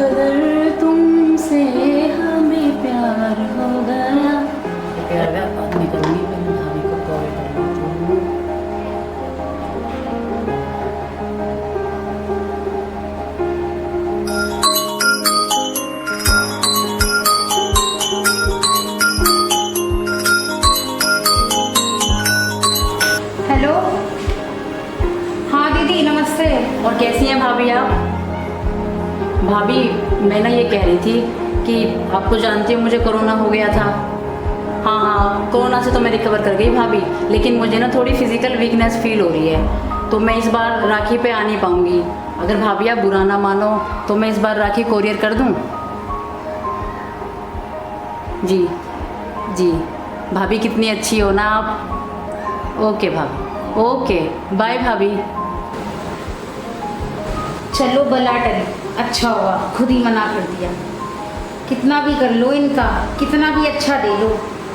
कदर तुमसे हमें प्यार हो गया। प्यार का बात नहीं करूँगी, मैं भाभी को कॉल कर लेती हूँ। हेलो। हाँ दीदी नमस्ते। और कैसी हैं भाभी आप? भाभी मैं ना ये कह रही थी कि आपको जानती हो मुझे कोरोना हो गया था। हाँ हाँ, कोरोना से तो मैं रिकवर कर गई भाभी, लेकिन मुझे ना थोड़ी फिजिकल वीकनेस फील हो रही है, तो मैं इस बार राखी पे आ नहीं पाऊँगी। अगर भाभी आप बुरा ना मानो तो मैं इस बार राखी कोरियर कर दूँ? जी जी भाभी, कितनी अच्छी हो ना आप। ओके भाभी, ओके बाय भाभी। चलो बला टली, अच्छा हुआ खुद ही मना कर दिया। कितना भी कर लो इनका, कितना भी अच्छा दे लो,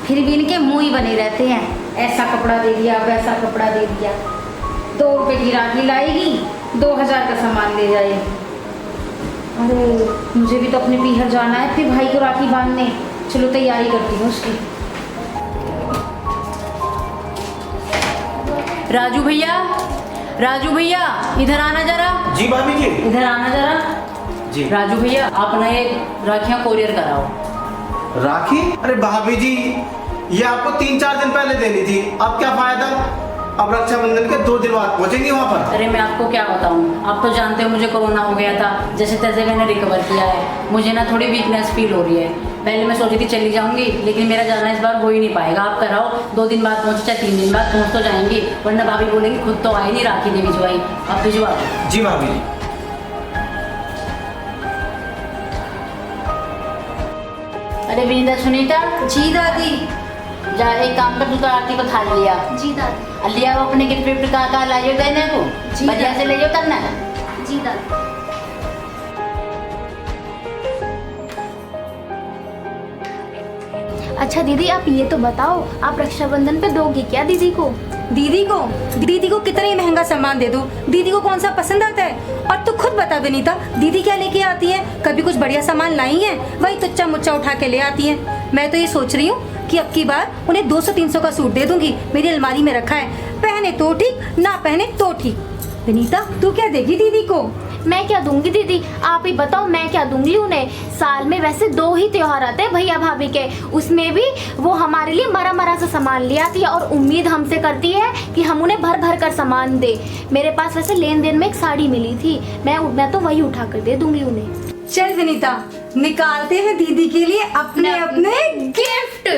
फिर भी इनके मुंह ही बने रहते हैं। ऐसा कपड़ा दे दिया, वैसा कपड़ा दे दिया। 2 रुपए की राखी लाएगी, 2000 का सामान ले जाएगी। अरे मुझे भी तो अपने पीहर जाना है फिर भाई को राखी बांधने। चलो तैयारी करती हूँ उसकी। राजू भैया, राजू भैया इधर आना जरा। जी भाभी जी। इधर आना जरा। जी राजू भैया आप ना ये राखियाँ कोरियर कराओ। राखी? अरे भाभी जी, ये आपको 3-4 दिन पहले देनी थी, अब क्या फायदा? अब रक्षाबंधन के 2 दिन बाद पहुंचेंगी वहाँ पर। अरे मैं आपको क्या बताऊँ, आप तो जानते हो मुझे कोरोना हो गया था, जैसे तैसे मैंने रिकवर किया है। मुझे ना थोड़ी वीकनेस फील हो रही है। पहले मैं सोची थी चली जाऊंगी, लेकिन मेरा जाना इस बार हो ही नहीं पाएगा। आप कराओ, 2 दिन बाद पहुँचे चाहे 3 दिन बाद पहुँच तो जाएंगी, वरना भाभी बोलेंगी खुद तो आई नहीं राखी दे भिजवाई। आप भिजवा दो। जी भाभी जी। अरे विनीता सुनीता। जी दादी। जा एक काम कर, तू तो आरती को थाल लिया। जी दादी। लिया वो अपने गिफ्ट विफ्ट का लाइयो देने को, जी बढ़िया से ले तब ना। जी दादी। अच्छा दीदी आप ये तो बताओ, आप रक्षाबंधन पे दोगे क्या दीदी को? दीदी को कितना ही महंगा सामान दे दूं? दीदी को कौन सा पसंद आता है? और तू खुद बता विनीता, दीदी क्या लेके आती है? कभी कुछ बढ़िया सामान लाई है? वही तुच्चा मुच्चा उठा के ले आती है। मैं तो ये सोच रही हूँ कि अब की बार उन्हें 200-300 का सूट दे दूंगी। मेरी अलमारी में रखा है, पहने तो ठीक, ना पहने तो ठीक। विनीता तू क्या देगी दीदी को? मैं क्या दूंगी दीदी, आप ही बताओ मैं क्या दूंगी उन्हें। साल में वैसे 2 ही त्योहार आते हैं भैया भाभी के, उसमें भी वो हमारे लिए मरा सा सामान ले आती है और उम्मीद हमसे करती है कि हम उन्हें भर भर कर सामान दे। मेरे पास वैसे लेन देन में एक साड़ी मिली थी, मैं तो वही उठा कर दे दूंगी उन्हें। चल विनीता, निकालते हैं दीदी के लिए अपने अपने गिफ्ट।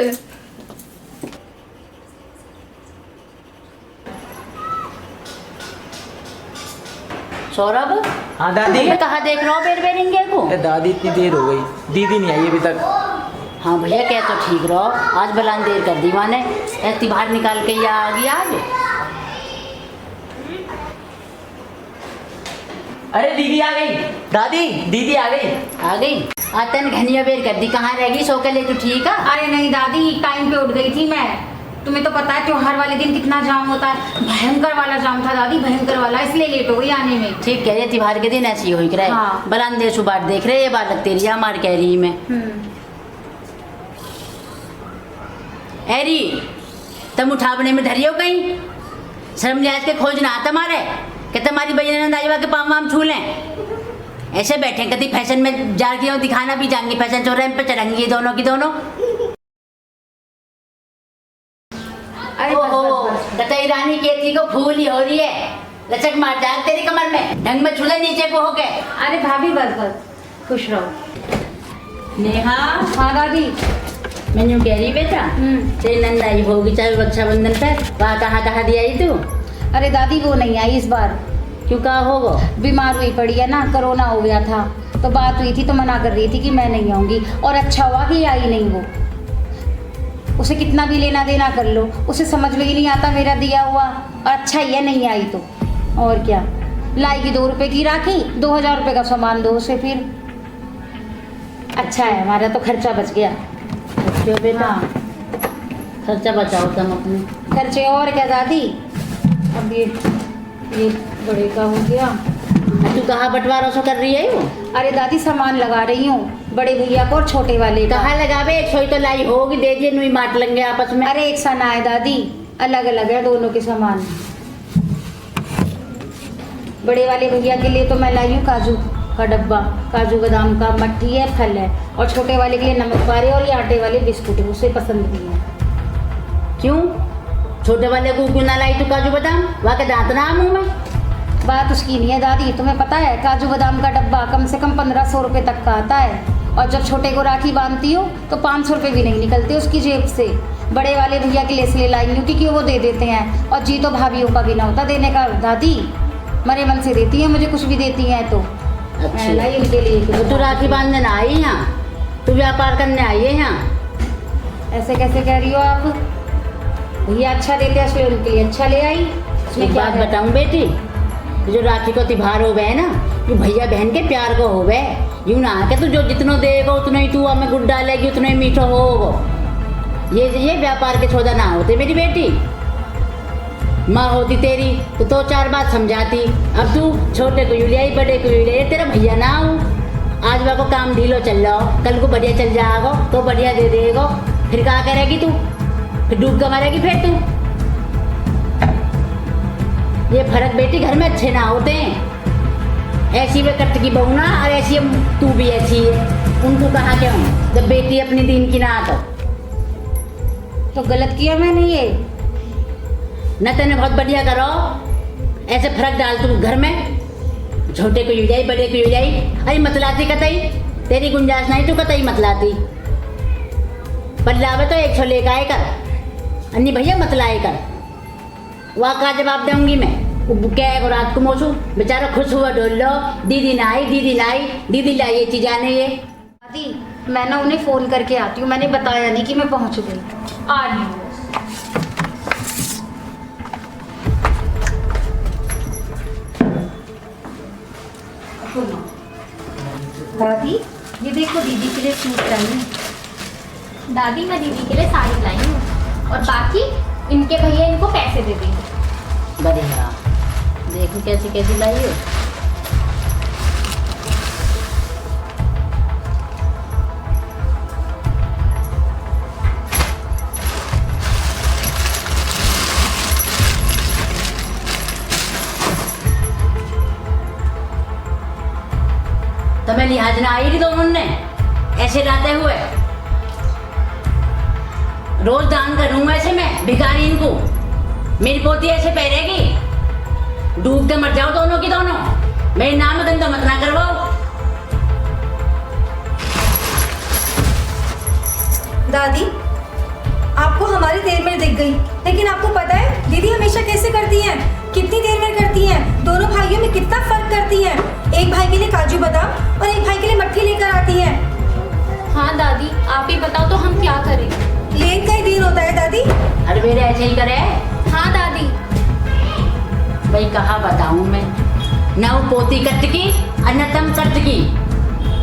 सौरभ। हाँ दादी। भैया कहाँ देख रहा हो बेर बेरेंगे को? अरे दादी इतनी देर हो गई, दीदी नहीं आई अभी तक। हाँ भैया क्या तो ठीक रहो, आज बलान देर कर दी माने। ऐसी बाहर निकाल के या आ गया आज। अरे दीदी आ गई, दादी दीदी आ गई। आ गई? आतन घनिया बेर कर दी, कहाँ रहेगी? सो के ले तू ठीक है? अरे नहीं दादी, टाइम पे उठ गई थी मैं। तुम्हें तो पता है त्योहार वाले दिन कितना जाम होता है। भयंकर वाला जाम था दादी, भयंकर वाला, इसलिए लेट हो गई आने में। ठीक कह रही है, त्योहार के दिन ऐसी हो रहे। हाँ। बलान देर सुबार देख रहे, ये बात लगती रही हमार कह रही मैं। एरी तुम उठावने में धरियो कहीं, शर्म लिहाज के खोज ना तुम्हारे कि तुम्हारी बजन दाईवा के पाम वाम छू लें। ऐसे बैठे कभी फैशन में जा रही हो, दिखाना भी जाएंगी, फैशन चौराहे पे चढ़ेंगी दोनों की दोनों। अरे कतई रानी केतली को फूल ही हो रही है, लचक मार जाए तेरी कमर में, ढंग में छुले नीचे को हो गए। अरे भाभी बस बस, खुश रहो। नेहा। हाँ दादी। मैं यूँ कह रही बेटा, तेरी नंद आई होगी चाहे रक्षाबंधन पर, वहाँ कहाँ दिया तू? अरे दादी वो नहीं आई इस बार। क्यों, कहा होगा? बीमार हुई पड़ी है ना, कोरोना हो गया था, तो बात हुई थी तो मना कर रही थी कि मैं नहीं आऊंगी। और अच्छा हुआ कि आई नहीं वो। उसे कितना भी लेना देना कर लो, उसे समझ में ही नहीं आता मेरा दिया हुआ। अच्छा ही है नहीं आई तो, और क्या। लाएगी 2 रुपए की राखी, 2000 रुपए का सामान दो उसे फिर। अच्छा है, हमारा तो खर्चा बच गया। क्यों बेटा? हाँ। खर्चा बचाओ तुम अपने। खर्चे और क्या दादी। अब ये बड़े का हो गया, तू कहाँ बंटवारा सो कर रही है वो? अरे दादी सामान लगा रही हूँ बड़े भैया को और छोटे वाले का। कहाँ लगावे? एक सोई तो लाई होगी, दे दिए नुई माट लेंगे आपस में। अरे एक सना है दादी, अलग अलग है दोनों के सामान। बड़े वाले भैया के लिए तो मैं लाई हूँ काजू का डब्बा, काजू बादाम का, मट्ठी है, फल है। और छोटे वाले के लिए नमक पारे और ये आटे वाले बिस्कुट है, उसे पसंद भी है। क्यों? छोटे वाले को क्यों ना लाई तू काजू बादाम? वहाँ के दांत ना मुँह में। बात उसकी नहीं है दादी, तुम्हें पता है काजू बादाम का डब्बा कम से कम 1500 रुपये तक का आता है। और जब छोटे को राखी बांधती हो तो 500 रुपये भी नहीं निकलते उसकी जेब से। बड़े वाले भैया के लिए इसलिए लाई हूँ क्योंकि वो दे देते हैं, और जी तो भाभीयों का भी ना होता देने का। दादी मरे मन से देती है, मुझे कुछ भी देती हैं तो मैं लाई उनके लिए। तो तू राखी बांधने ना आई यहाँ, तू व्यापार करने आई है यहाँ। ऐसे कैसे कह रही हो आप? भैया अच्छा देते हैं इसलिए उनके लिए अच्छा ले आई। उसमें एक क्या बात है? बताऊं बेटी, जो राखी को त्योहार हो गए ना, ये भैया बहन के प्यार को हो गए। यूं ना के तू जो जितनो देगा उतना ही तू हमें गुड़ डालेगी, उतना ही मीठा होगा। ये व्यापार के सौदा ना होते मेरी बेटी। माँ होती तेरी तो 2-4 बात समझाती। अब तू छोटे को यूँ ले आई, बड़े को यूँ ले आई, तेरा भैया ना हूँ। आज वह को काम ढीलो चल रहा हो, कल को बढ़िया चल जाएगा तो बढ़िया दे देगा, फिर क्या करेगी तू? फिर डूब कर मरेगी फिर तू। ये फर्क बेटी घर में अच्छे ना होते हैं। ऐसी वे कट की बहू ना, और ऐसी तू भी ऐसी है। उनको कहा क्यों जब बेटी अपनी दीन की ना तो गलत किया मैंने ये? न तेने बहुत बढ़िया करो। ऐसे फर्क डाल तू घर में, छोटे को यूँ जाई, बड़े को यूँ जाई। अरे मतलाती कतई, तेरी गुंजाइश नहीं, तू कतई मतलाती। बदलावे तो एक छो लेकर आए कर, अन्नी भैया मतलाए कर। वहाँ का जवाब दूंगी मैं। वो क्या है रात को मोसू बेचारा खुश हुआ डोल लो, दीदी ना आई, दीदी ना आई, दीदी लाई ये चीज आने ये। दादी मैं ना उन्हें फ़ोन करके आती हूँ, मैंने बताया नहीं कि मैं पहुँच गई। आ रही हूँ। दादी ये देखो दीदी के लिए सूट चाहिए। दादी मैं दीदी के लिए साड़ी लाई हूँ और बाकी इनके भैया इनको पैसे दे देंगे। बढ़िया, देखो कैसी कैसी लाई हो। तो मैं लिहाज ना आई थी दोनों ने ऐसे रहते हुए। रोज दान करूंगा ऐसे मैं भिखारी इनको। मेरी पोती ऐसे पहनेगी, डूब के मर जाओ दोनों की दोनों। मेरे नाम गंदा मत ना करवाओ। दादी आपको हमारी देर में दिख गई, लेकिन आपको पता है दीदी हमेशा कैसे करती हैं, कितनी देर में करती हैं, दोनों भाइयों में कितना फर्क करती हैं। एक भाई के लिए काजू बादाम और एक भाई के लिए मट्ठी लेकर आती हैं। हाँ दादी आप ही बताओ तो हम क्या करें। लेट का ही देर होता है दादी। अरे मेरे ऐसे ही करे। हाँ दादी। भाई कहा बताऊं मैं, न वो पोती कट की और न तुम कट की।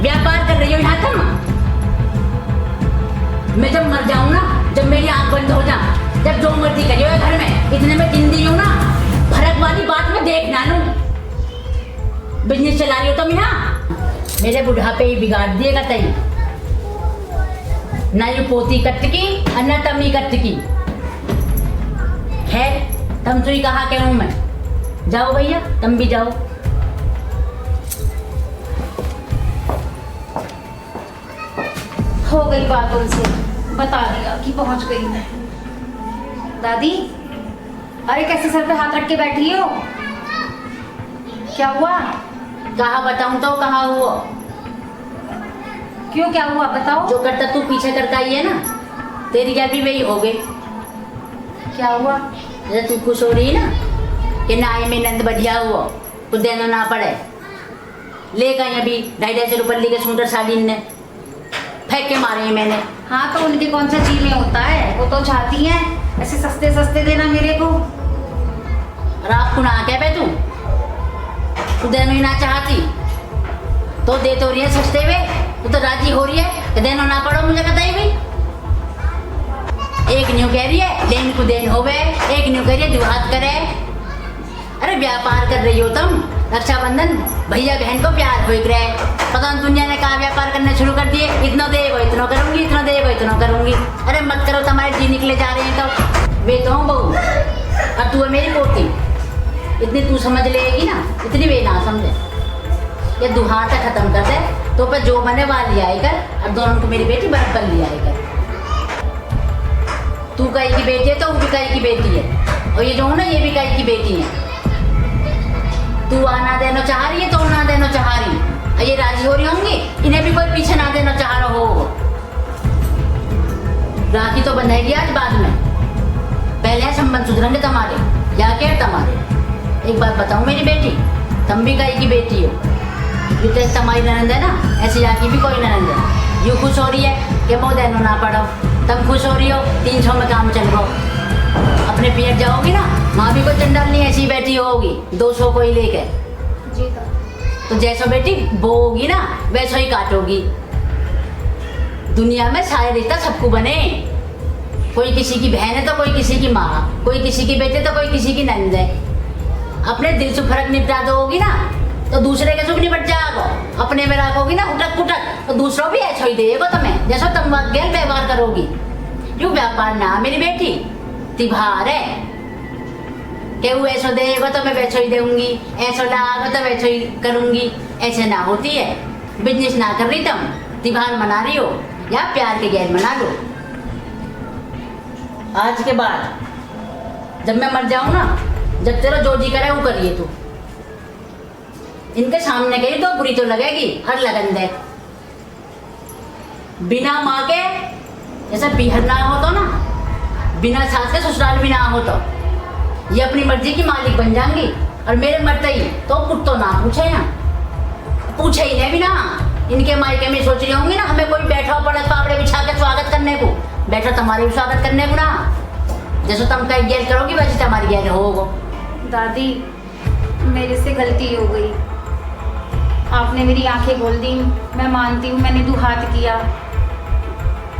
व्यापार कर रही हो यहाँ तुम। मैं जब मर जाऊं ना, जब मेरी आंख बंद हो जा, जब जो मर्जी करियो घर में, इतने में जिंदगी हूं ना, फर्क वाली बात में देख ना लूं। बिजनेस चला रही हो तुम यहाँ, मेरे बुढ़ापे ही बिगाड़ दिएगा तई। ना ये पोती कट की और न तमी कट की। खैर तुम तो ही कहा के हूं मैं। जाओ भैया तुम भी जाओ। हो गई बात उनसे, बता दिया कि पहुंच गई मैं। दादी अरे कैसे सर पे हाथ रख के बैठी हो? क्या हुआ? कहा बताऊं तो कहा हुआ। क्यों क्या हुआ बताओ। जो करता तू पीछे करता ही है ना, तेरी क्या भी वही हो गई। क्या हुआ? जैसे तू खुश हो रही है ना कि ना ये में नंद बढ़िया हुआ, कुछ देना ना पड़े। ले गए अभी 250 रुपये ली के सूटर साड़ी ने फेंक के मारे हैं मैंने। हाँ तो उनके कौन सा जी में होता है, वो तो चाहती हैं ऐसे सस्ते सस्ते देना मेरे को। और आपको ना क्या बे तू देना ही ना चाहती तो दे तो रही है सस्ते में। तू तो राजी हो रही है कि देना ना पड़ो मुझे कतई भी। एक न्यू कह रही है देन को देन होवे, एक न्यू कह रही है दुहात करे। अरे व्यापार कर रही हो तुम, रक्षाबंधन भैया बहन को प्यार हो रहा है। पता नहीं दुनिया ने कहा व्यापार करने शुरू कर दिए, इतना देगा इतना करूंगी, इतना देगा इतना करूंगी। अरे मत करो, तुम्हारे जी निकले जा रहे हैं तो वे तो हूँ बहू और तू है मेरी पोती। इतनी तू समझ लेगी ना, इतनी वे ना समझे। ये दुहाटा खत्म कर दे तो पर जो बने वाल लिया कर, और दोनों को मेरी बेटी बराबर लिया कर। तू कई की बेटी है तो वो भी कई की बेटी है, और ये जो है ना ये भी कई की बेटी है। तू आना देना चाह रही है तो ना देना चाह रही, और ये राजी हो रही होंगी, इन्हें भी कोई पीछे ना देना चाह रहा हो। राखी तो बंधेगी आज बाद में, पहले संबंध सुधरेंगे तुम्हारे या क्या तुम्हारे। एक बात बताऊं मेरी बेटी, तुम भी कई की बेटी हो, जितने तुम्हारी ननंद है ना ऐसी जाकी भी कोई ननंद है। यूँ खुश हो रही है कि मोह देनो ना पड़ो, तुम खुश हो रही हो 300 में काम चल रहा। अपने पियर जाओगी ना, माँ भी कोई चंडाल नहीं ऐसी बैठी होगी 200 को ही लेके। जी दादी। तो जैसा बेटी बोगी ना वैसा ही काटोगी। दुनिया में सारे रिश्ता सबको बने, कोई किसी की बहन है तो कोई किसी की माँ, कोई किसी की बेटी तो कोई किसी की नंद है। अपने दिल से फर्क निपटा दोगी ना तो दूसरे के सुख निपट जाएगा। अपने में रखोगी ना उटक पुटक तो दूसरों भी ऐसा ही देगा तुम्हें, जैसा तुम गैर व्यवहार करोगी। क्यों व्यापार ना मेरी बेटी, तिहार है कि वो ऐसा देगा तो मैं वैसा ही दूंगी, ऐसा लागा तो वैसा ही करूंगी। ऐसे ना होती है। बिजनेस ना कर रही तुम, तिहार मना रही हो या प्यार के गैर मना लो। आज के बाद जब मैं मर जाऊं ना, जब तेरा जो जी करे वो करिए तू। इनके सामने गई तो बुरी तो लगेगी, हर लगन दे। बिना माँ के जैसा पीहर ना हो तो ना, बिना सास के ससुराल भी ना हो तो ये अपनी मर्जी की मालिक बन जाएंगी। और मेरे मरते ही तो कुछ ना पूछे ना, पूछे ही नहीं भी ना। इनके मायके में सोच रही होंगी ना हमें कोई बैठा पड़क पापड़े बिछा के स्वागत करने को, बैठा तुम्हारे भी स्वागत करने को ना। जैसे तुम कहीं गैर करोगी वैसे तुम्हारी गैर होगा। दादी मेरे से गलती हो गई, आपने मेरी आंखें खोल दी। मैं मानती हूँ मैंने दुहात किया,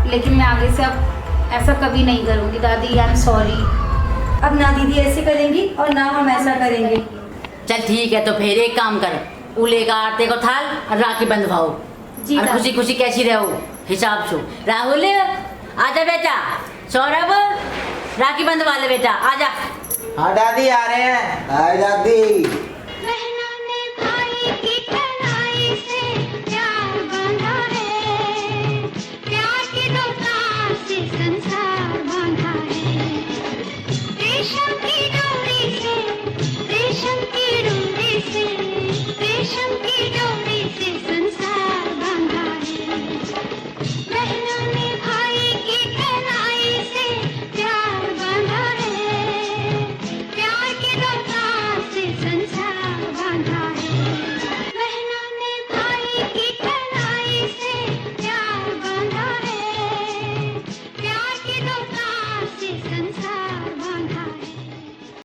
लेकिन मैं आगे से अब ऐसा कभी नहीं करूँगी दादी। I am sorry. अब ना दीदी ऐसे करेंगी और ना हम ऐसा करेंगे। चल ठीक है, तो फिर एक काम कर, उले का आटे को थाल और राखी बंधवाओ जी और दादी। खुशी खुशी कैसी रहो हिसाब से। राहुल आजा बेटा, सौरभ राखी बंधवा ले बेटा, आजा। हाँ दादी आ रहे हैं। हाय दादी।